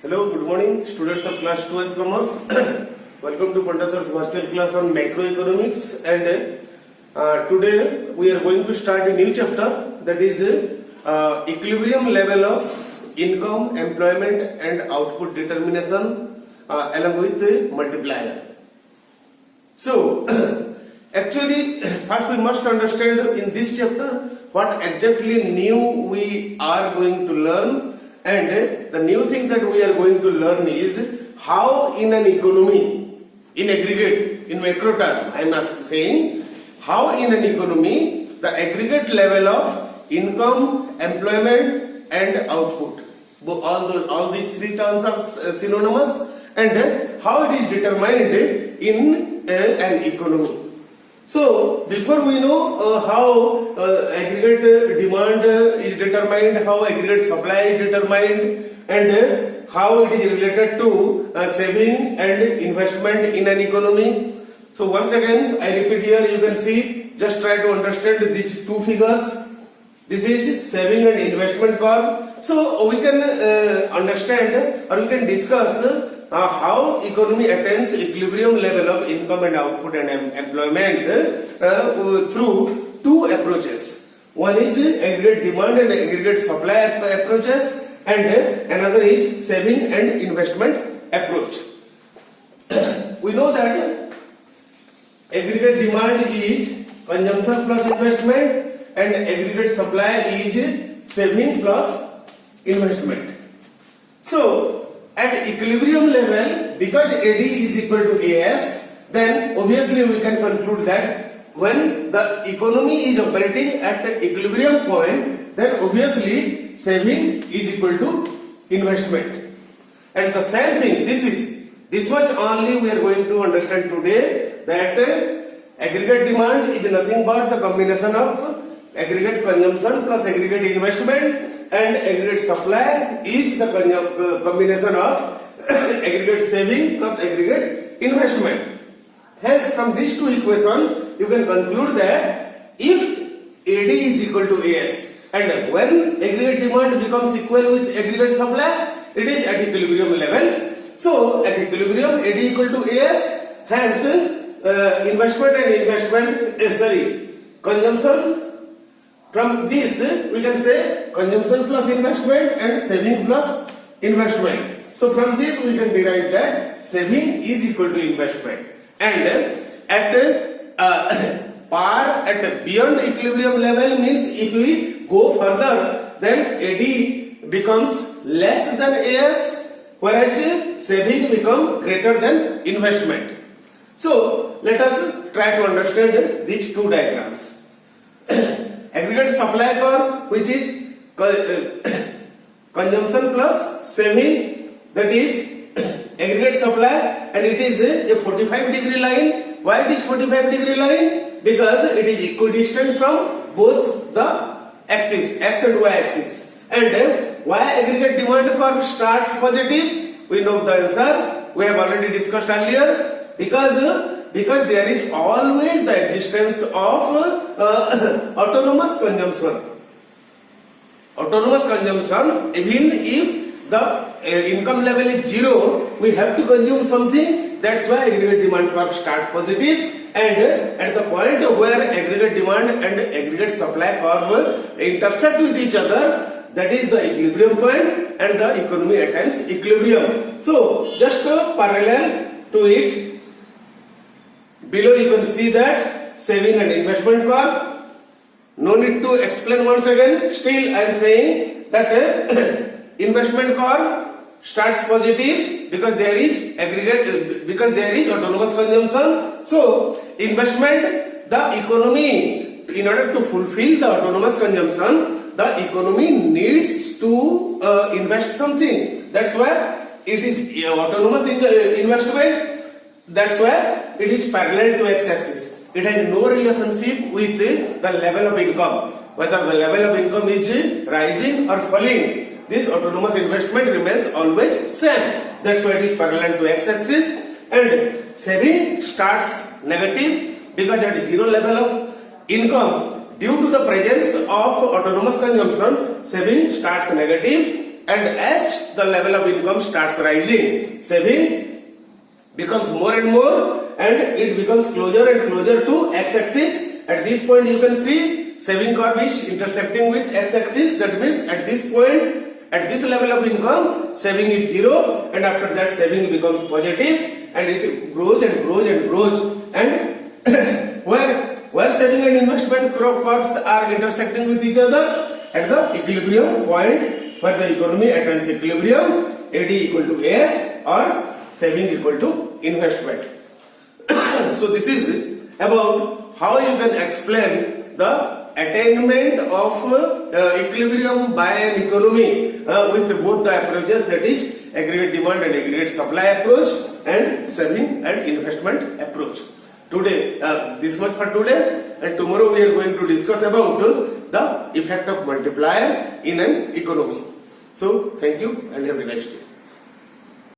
Hello, good morning, students of class 12 commerce. Welcome to Pandya Sir's hostel class on macroeconomics. And today we are going to start a new chapter, that is equilibrium level of income, employment, and output determination along with multiplier. So, actually, first we must understand in this chapter what exactly new we are going to learn. And the new thing that we are going to learn is how in an economy, in aggregate, in macro term, I am saying, how in an economy the aggregate level of income, employment and output, all these three terms are synonymous, and how it is determined in an economy. So, before we know how aggregate demand is determined, how aggregate supply is determined, and how it is related to saving and investment in an economy. So, once again, I repeat here, you can see, just try to understand these two figures. This is saving and investment curve. So, we can understand or we can discuss how economy attains equilibrium level of income and output and employment through two approaches. One is aggregate demand and aggregate supply approaches, and another is saving and investment approach. We know that aggregate demand is consumption plus investment and aggregate supply is saving plus investment. So, at equilibrium level, because AD is equal to AS, then obviously we can conclude that when the economy is operating at equilibrium point, then obviously saving is equal to investment. And the same thing, this much only we are going to understand today, that aggregate demand is nothing but the combination of aggregate consumption plus aggregate investment, and aggregate supply is the combination of aggregate saving plus aggregate investment. Hence, from these two equations, you can conclude that if AD is equal to AS, and when aggregate demand becomes equal with aggregate supply, it is at equilibrium level. So, at equilibrium, AD equal to AS, hence investment and consumption. From this, we can say consumption plus investment and saving plus investment. So, from this we can derive that saving is equal to investment. And at par, at beyond equilibrium level means if we go further, then AD becomes less than AS, whereas saving become greater than investment. So, let us try to understand these two diagrams. Aggregate supply curve, which is consumption plus saving, that is aggregate supply, and it is a 45-degree line. Why it is 45-degree line? Because it is equidistant from both the axis, x and y axis. And why aggregate demand curve starts positive? We know the answer. We have already discussed earlier. Because there is always the existence of autonomous consumption. Autonomous consumption, even if the income level is zero, we have to consume something. That's why aggregate demand curve starts positive. And at the point where aggregate demand and aggregate supply curve intersect with each other, that is the equilibrium point, and the economy attains equilibrium. So, just parallel to it, below you can see that saving and investment curve. No need to explain once again. Still I am saying that investment curve starts positive because there is aggregate, because there is autonomous consumption. So investment, the economy, in order to fulfill the autonomous consumption, the economy needs to invest something. That's why it is autonomous investment. That's why it is parallel to x-axis. It has no relationship with the level of income. Whether the level of income is rising or falling, this autonomous investment remains always same. That's why it is parallel to x-axis. And saving starts negative because at zero level of income, due to the presence of autonomous consumption, saving starts negative. and as the level of income starts rising, saving becomes more and more, and it becomes closer and closer to x-axis. At this point you can see saving curve is intersecting with x-axis. That means at this point, at this level of income, saving is 0, and after that saving becomes positive, and it grows and grows and grows. And where saving and investment curves are intersecting with each other, at the equilibrium point, where the economy attains equilibrium, AD equal to S or saving equal to investment. So this is about how you can explain the attainment of equilibrium by an economy with both the approaches, that is aggregate demand and aggregate supply approach, and saving and investment approach. Today, this much for today, and tomorrow we are going to discuss about the effect of multiplier in an economy. So, thank you and have a nice day.